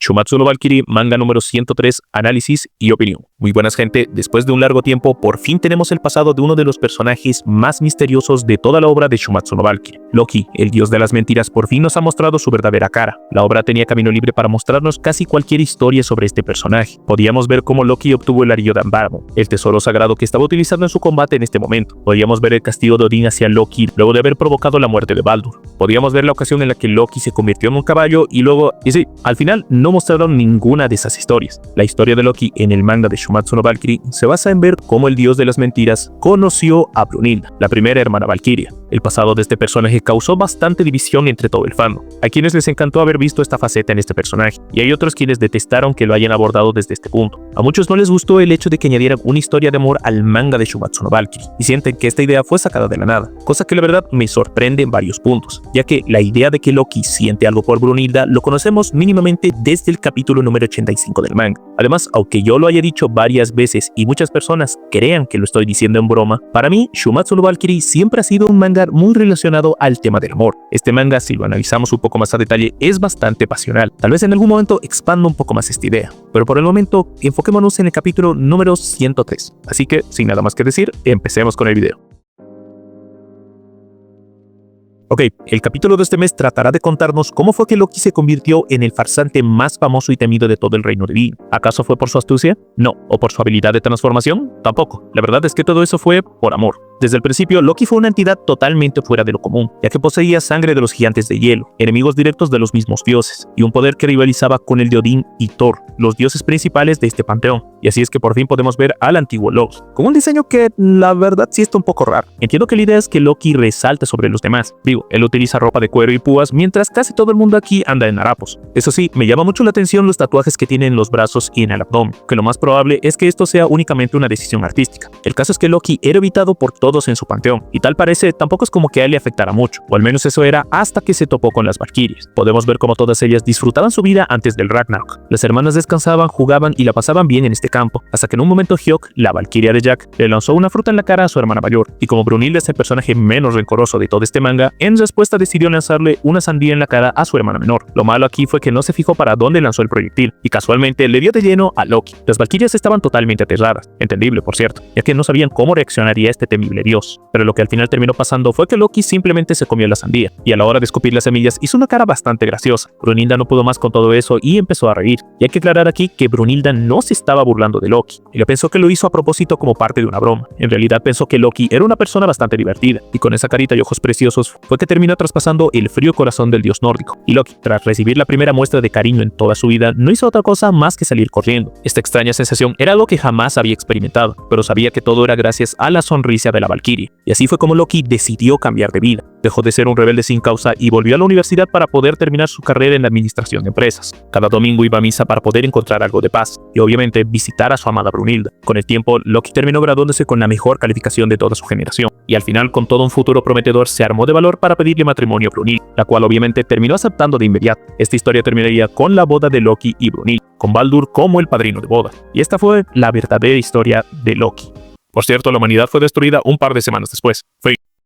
Shumatsu no Valkyrie, manga número 103, análisis y opinión. Muy buenas gente, después de un largo tiempo, por fin tenemos el pasado de uno de los personajes más misteriosos de toda la obra de Shumatsu no Valkyrie. Loki, el dios de las mentiras, por fin nos ha mostrado su verdadera cara. La obra tenía camino libre para mostrarnos casi cualquier historia sobre este personaje. Podíamos ver cómo Loki obtuvo el anillo de Anbarmo, el tesoro sagrado que estaba utilizando en su combate en este momento. Podíamos ver el castigo de Odín hacia Loki luego de haber provocado la muerte de Baldur. Podíamos ver la ocasión en la que Loki se convirtió en un caballo y luego, y sí, al final no mostraron ninguna de esas historias. La historia de Loki en el manga de Shumatsu no Valkyrie se basa en ver cómo el dios de las mentiras conoció a Brunilda, la primera hermana Valkyria. El pasado de este personaje causó bastante división entre todo el fandom. Hay quienes les encantó haber visto esta faceta en este personaje, y hay otros quienes detestaron que lo hayan abordado desde este punto. A muchos no les gustó el hecho de que añadieran una historia de amor al manga de Shumatsu no Valkyrie, y sienten que esta idea fue sacada de la nada, cosa que la verdad me sorprende en varios puntos, ya que la idea de que Loki siente algo por Brunilda lo conocemos mínimamente desde el capítulo número 85 del manga. Además, aunque yo lo haya dicho varias veces y muchas personas crean que lo estoy diciendo en broma, para mí Shumatsu no Valkyrie siempre ha sido un manga muy relacionado al tema del amor. Este manga, si lo analizamos un poco más a detalle, es bastante pasional. Tal vez en algún momento expanda un poco más esta idea, pero por el momento enfoquémonos en el capítulo número 103. Así que, sin nada más que decir, empecemos con el video. Ok, el capítulo de este mes tratará de contarnos cómo fue que Loki se convirtió en el farsante más famoso y temido de todo el reino divino. ¿Acaso fue por su astucia? No. ¿O por su habilidad de transformación? Tampoco. La verdad es que todo eso fue por amor. Desde el principio, Loki fue una entidad totalmente fuera de lo común, ya que poseía sangre de los gigantes de hielo, enemigos directos de los mismos dioses, y un poder que rivalizaba con el de Odín y Thor, los dioses principales de este panteón. Y así es que por fin podemos ver al antiguo Loki, con un diseño que la verdad sí está un poco raro. Entiendo que la idea es que Loki resalte sobre los demás. Digo, él utiliza ropa de cuero y púas, mientras casi todo el mundo aquí anda en harapos. Eso sí, me llama mucho la atención los tatuajes que tiene en los brazos y en el abdomen, que lo más probable es que esto sea únicamente una decisión artística. El caso es que Loki era evitado por todos en su panteón, y tal parece tampoco es como que a él le afectara mucho, o al menos eso era hasta que se topó con las Valkyries. Podemos ver cómo todas ellas disfrutaban su vida antes del Ragnarok. Las hermanas descansaban, jugaban y la pasaban bien en este campo, hasta que en un momento Hygd, la Valkyria de Jack, le lanzó una fruta en la cara a su hermana mayor, y como Brunilda es el personaje menos rencoroso de todo este manga, en respuesta decidió lanzarle una sandía en la cara a su hermana menor. Lo malo aquí fue que no se fijó para dónde lanzó el proyectil, y casualmente le dio de lleno a Loki. Las Valkyrias estaban totalmente aterradas, entendible por cierto, ya que no sabían cómo reaccionaría este temible dios. Pero lo que al final terminó pasando fue que Loki simplemente se comió la sandía, y a la hora de escupir las semillas hizo una cara bastante graciosa. Brunilda no pudo más con todo eso y empezó a reír. Y hay que aclarar aquí que Brunilda no se estaba burlando de Loki. Ella pensó que lo hizo a propósito como parte de una broma. En realidad pensó que Loki era una persona bastante divertida, y con esa carita y ojos preciosos fue que terminó traspasando el frío corazón del dios nórdico. Y Loki, tras recibir la primera muestra de cariño en toda su vida, no hizo otra cosa más que salir corriendo. Esta extraña sensación era algo que jamás había experimentado, pero sabía que todo era gracias a la sonrisa de la Valkyrie. Y así fue como Loki decidió cambiar de vida. Dejó de ser un rebelde sin causa y volvió a la universidad para poder terminar su carrera en la administración de empresas. Cada domingo iba a misa para poder encontrar algo de paz y obviamente visitar a su amada Brunilda. Con el tiempo, Loki terminó graduándose con la mejor calificación de toda su generación, y al final, con todo un futuro prometedor, se armó de valor para pedirle matrimonio a Brunilda, la cual obviamente terminó aceptando de inmediato. Esta historia terminaría con la boda de Loki y Brunilda, con Baldur como el padrino de boda. Y esta fue la verdadera historia de Loki. Por cierto, la humanidad fue destruida un par de semanas después.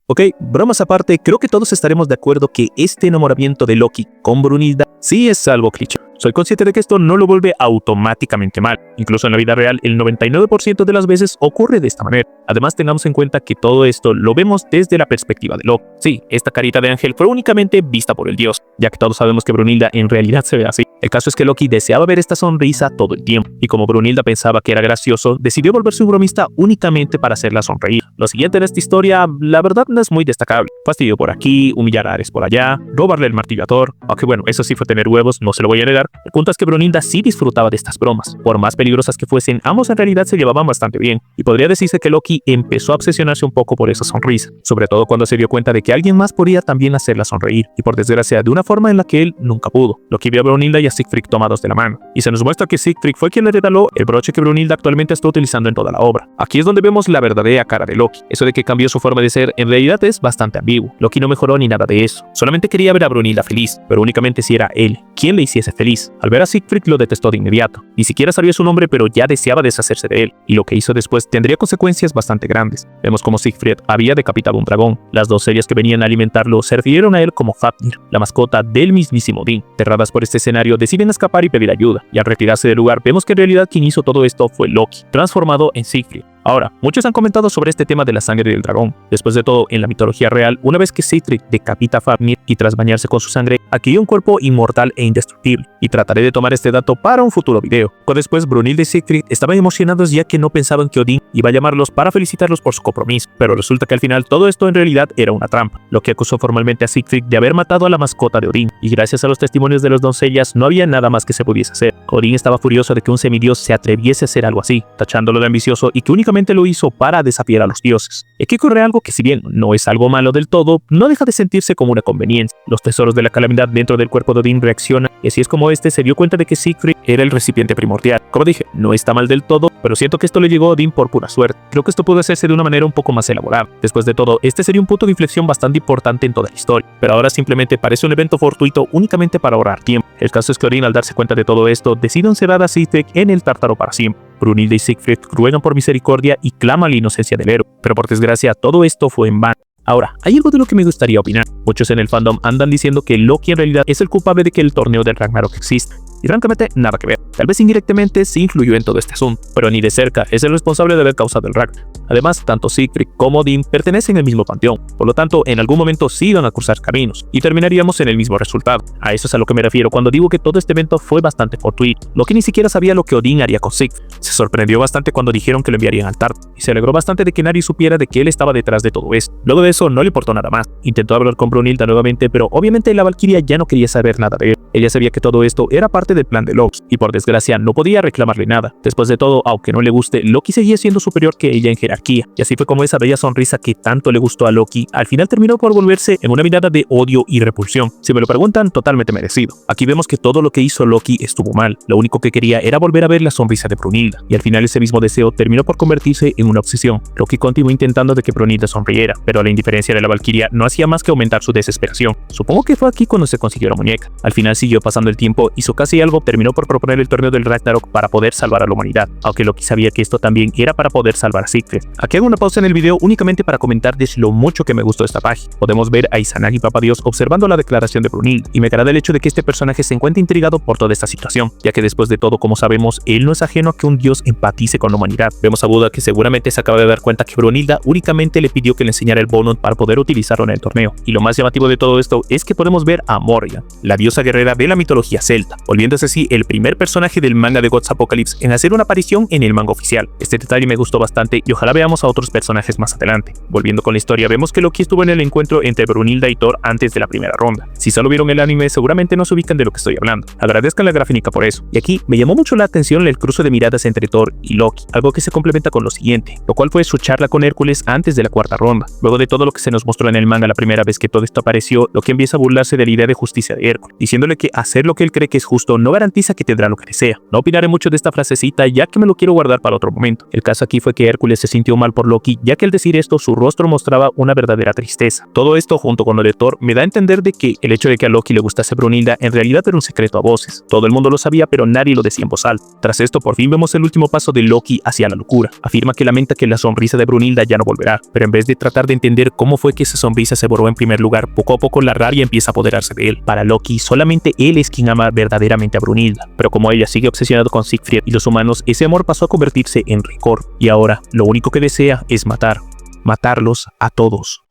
Ok, bromas aparte, creo que todos estaremos de acuerdo que este enamoramiento de Loki con Brunilda sí es algo cliché. Soy consciente de que esto no lo vuelve automáticamente mal. Incluso en la vida real, el 99% de las veces ocurre de esta manera. Además, tengamos en cuenta que todo esto lo vemos desde la perspectiva de Loki. Sí, esta carita de ángel fue únicamente vista por el dios, ya que todos sabemos que Brunilda en realidad se ve así. El caso es que Loki deseaba ver esta sonrisa todo el tiempo, y como Brunilda pensaba que era gracioso, decidió volverse un bromista únicamente para hacerla sonreír. Lo siguiente de esta historia, la verdad, no es muy destacable. Fastidio por aquí, humillar a Ares por allá, robarle el martillo a Thor, aunque bueno, eso sí fue tener huevos, no se lo voy a negar. El punto es que Brunilda sí disfrutaba de estas bromas. Por más peligrosas que fuesen, ambos en realidad se llevaban bastante bien, y podría decirse que Loki empezó a obsesionarse un poco por esa sonrisa, sobre todo cuando se dio cuenta de que alguien más podría también hacerla sonreír, y por desgracia de una forma en la que él nunca pudo. Loki vio a Brunilda y a Siegfried tomados de la mano, y se nos muestra que Siegfried fue quien le regaló el broche que Brunilda actualmente está utilizando en toda la obra. Aquí es donde vemos la verdadera cara de Loki. Eso de que cambió su forma de ser en realidad es bastante ambiguo. Loki no mejoró ni nada de eso, solamente quería ver a Brunilda feliz, pero únicamente si era él quien le hiciese feliz. Ys. Al ver a Siegfried lo detestó de inmediato. Ni siquiera sabía su nombre, pero ya deseaba deshacerse de él, y lo que hizo después tendría consecuencias bastante grandes. Vemos como Siegfried había decapitado un dragón. Las doncellas que venían a alimentarlo se refirieron a él como Fafnir, la mascota del mismísimo Odín. Aterradas por este escenario, deciden escapar y pedir ayuda, y al retirarse del lugar vemos que en realidad quien hizo todo esto fue Loki, transformado en Siegfried. Ahora, muchos han comentado sobre este tema de la sangre del dragón. Después de todo, en la mitología real, una vez que Siegfried decapita a Fafnir y tras bañarse con su sangre, adquirió un cuerpo inmortal e indestructible. Y trataré de tomar este dato para un futuro video. Después, Brunhilde y Siegfried estaban emocionados ya que no pensaban que Odín iba a llamarlos para felicitarlos por su compromiso. Pero resulta que al final todo esto en realidad era una trampa. Loki acusó formalmente a Siegfried de haber matado a la mascota de Odín. Y gracias a los testimonios de las doncellas, no había nada más que se pudiese hacer. Odín estaba furioso de que un semidios se atreviese a hacer algo así, tachándolo de ambicioso y que únicamente lo hizo para desafiar a los dioses. Y aquí ocurre algo que, si bien no es algo malo del todo, no deja de sentirse como una conveniencia. Los tesoros de la calamidad dentro del cuerpo de Odín reaccionan, y así es como este se dio cuenta de que Siegfried era el recipiente primordial. Como dije, no está mal del todo, pero siento que esto le llegó a Odín por pura suerte. Creo que esto pudo hacerse de una manera un poco más elaborada. Después de todo, este sería un punto de inflexión bastante importante en toda la historia, pero ahora simplemente parece un evento fortuito únicamente para ahorrar tiempo. El caso es que Odín, al darse cuenta de todo esto, decide encerrar a Siegfried en el Tártaro para siempre. Brunhilde y Siegfried ruegan por misericordia y claman la inocencia del héroe, pero por desgracia todo esto fue en vano. Ahora, hay algo de lo que me gustaría opinar. Muchos en el fandom andan diciendo que Loki en realidad es el culpable de que el torneo del Ragnarok exista. Y francamente, nada que ver. Tal vez indirectamente sí influyó en todo este asunto, pero ni de cerca es el responsable de haber causado el Ragnarok. Además, tanto Siegfried como Odín pertenecen al mismo panteón, por lo tanto, en algún momento sí iban a cruzar caminos, y terminaríamos en el mismo resultado. A eso es a lo que me refiero cuando digo que todo este evento fue bastante fortuito. Loki ni siquiera sabía lo que Odín haría con Siegfried. Se sorprendió bastante cuando dijeron que lo enviarían al Tártaro, y se alegró bastante de que nadie supiera de que él estaba detrás de todo esto. Luego de eso, no le importó nada más. Intentó hablar con Brunhilde nuevamente, pero obviamente la Valquiria ya no quería saber nada de él. Ella sabía que todo esto era parte del plan de Loki, y por desgracia no podía reclamarle nada. Después de todo, aunque no le guste, Loki seguía siendo superior que ella en jerarquía, y así fue como esa bella sonrisa que tanto le gustó a Loki, al final terminó por volverse en una mirada de odio y repulsión. Si me lo preguntan, totalmente merecido. Aquí vemos que todo lo que hizo Loki estuvo mal. Lo único que quería era volver a ver la sonrisa de Brunhilde, y al final ese mismo deseo terminó por convertirse en una obsesión. Loki continuó intentando de que Brunhilde sonriera, pero la indiferencia de la Valquiria no hacía más que aumentar su desesperación. Supongo que fue aquí cuando se consiguió la muñeca. Al final siguió pasando el tiempo, hizo casi algo, terminó por proponer el torneo del Ragnarok para poder salvar a la humanidad, aunque Loki sabía que esto también era para poder salvar a Siegfried. Aquí hago una pausa en el video únicamente para comentarles lo mucho que me gustó esta página. Podemos ver a Izanagi Papadios observando la declaración de Brunhilde, y me agrada el hecho de que este personaje se encuentre intrigado por toda esta situación, ya que después de todo, como sabemos, él no es ajeno a que un dios empatice con la humanidad. Vemos a Buda que seguramente se acaba de dar cuenta que Brunhilde únicamente le pidió que le enseñara el Volund para poder utilizarlo en el torneo, y lo más llamativo de todo esto es que podemos ver a Morrigan, la diosa guerrera de la mitología celta, volviéndose así el primer personaje del manga de Gods Apocalypse en hacer una aparición en el manga oficial. Este detalle me gustó bastante y ojalá veamos a otros personajes más adelante. Volviendo con la historia, vemos que Loki estuvo en el encuentro entre Brunhilde y Thor antes de la primera ronda. Si solo vieron el anime, seguramente no se ubican de lo que estoy hablando. Agradezcan la gráfica por eso. Y aquí me llamó mucho la atención el cruce de miradas entre Thor y Loki, algo que se complementa con lo siguiente, lo cual fue su charla con Hércules antes de la cuarta ronda. Luego de todo lo que se nos mostró en el manga la primera vez que todo esto apareció, Loki empieza a burlarse de la idea de justicia de Hércules, diciéndole que hacer lo que él cree que es justo no garantiza que tendrá lo que desea. No opinaré mucho de esta frasecita ya que me lo quiero guardar para otro momento. El caso aquí fue que Hércules se sintió mal por Loki, ya que al decir esto su rostro mostraba una verdadera tristeza. Todo esto junto con lo de Thor me da a entender de que el hecho de que a Loki le gustase Brunhilde en realidad era un secreto a voces. Todo el mundo lo sabía, pero nadie lo decía en voz alta. Tras esto por fin vemos el último paso de Loki hacia la locura. Afirma que lamenta que la sonrisa de Brunhilde ya no volverá, pero en vez de tratar de entender cómo fue que esa sonrisa se borró en primer lugar, poco a poco la rabia empieza a apoderarse de él. Para Loki solamente él es quien ama verdaderamente a Brunhilde, pero como ella sigue obsesionado con Siegfried y los humanos, ese amor pasó a convertirse en rencor, y ahora lo único que desea es matarlos a todos.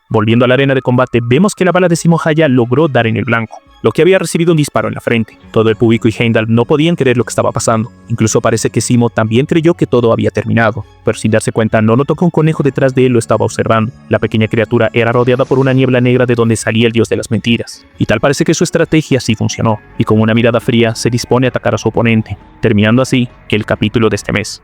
Volviendo a la arena de combate, vemos que la bala de Simo Häyä logró dar en el blanco. Loki había recibido un disparo en la frente. Todo el público y Heimdall no podían creer lo que estaba pasando. Incluso parece que Simo también creyó que todo había terminado, pero sin darse cuenta no notó que un conejo detrás de él lo estaba observando. La pequeña criatura era rodeada por una niebla negra de donde salía el dios de las mentiras. Y tal parece que su estrategia sí funcionó, y con una mirada fría se dispone a atacar a su oponente, terminando así el capítulo de este mes.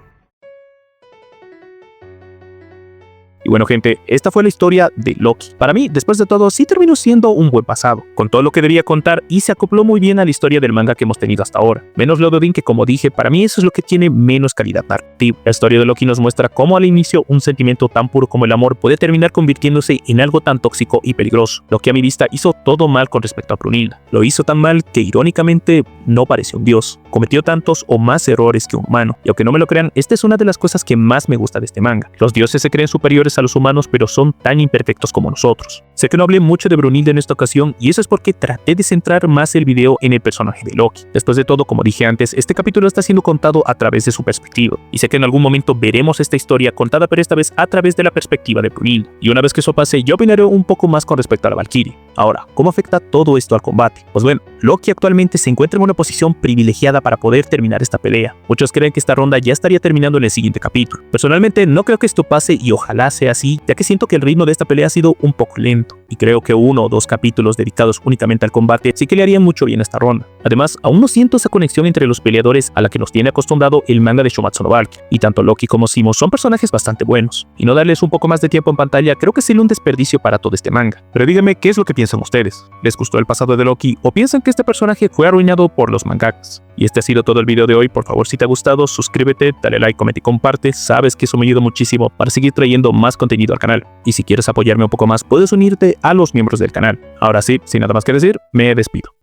Y bueno gente, esta fue la historia de Loki. Para mí, después de todo, sí terminó siendo un buen pasado, con todo lo que debía contar y se acopló muy bien a la historia del manga que hemos tenido hasta ahora. Menos lo de Odin, que como dije, para mí eso es lo que tiene menos calidad narrativa. La historia de Loki nos muestra cómo al inicio un sentimiento tan puro como el amor puede terminar convirtiéndose en algo tan tóxico y peligroso. Loki a mi vista hizo todo mal con respecto a Brunilda. Lo hizo tan mal que irónicamente no pareció un dios. Cometió tantos o más errores que un humano. Y aunque no me lo crean, esta es una de las cosas que más me gusta de este manga. Los dioses se creen superiores a los humanos, pero son tan imperfectos como nosotros. Sé que no hablé mucho de Brunilda en esta ocasión y eso es porque traté de centrar más el video en el personaje de Loki. Después de todo, como dije antes, este capítulo está siendo contado a través de su perspectiva. Y sé que en algún momento veremos esta historia contada, pero esta vez a través de la perspectiva de Brunilda. Y una vez que eso pase, yo opinaré un poco más con respecto a la Valkyrie. Ahora, ¿cómo afecta todo esto al combate? Pues bueno, Loki actualmente se encuentra en una posición privilegiada para poder terminar esta pelea. Muchos creen que esta ronda ya estaría terminando en el siguiente capítulo. Personalmente no creo que esto pase y ojalá sea así, ya que siento que el ritmo de esta pelea ha sido un poco lento. Y creo que 1 o 2 capítulos dedicados únicamente al combate sí que le harían mucho bien a esta ronda. Además, aún no siento esa conexión entre los peleadores a la que nos tiene acostumbrado el manga de Shumatsu no Valkyrie. Y tanto Loki como Zemo son personajes bastante buenos. Y no darles un poco más de tiempo en pantalla creo que sería un desperdicio para todo este manga. Pero díganme qué es lo que piensan ustedes. ¿Les gustó el pasado de Loki o piensan que este personaje fue arruinado por los mangakas? Y este ha sido todo el video de hoy. Por favor, si te ha gustado, suscríbete, dale like, comenta y comparte. Sabes que eso me ayuda muchísimo para seguir trayendo más contenido al canal. Y si quieres apoyarme un poco más, puedes unirte a los miembros del canal. Ahora sí, sin nada más que decir, me despido.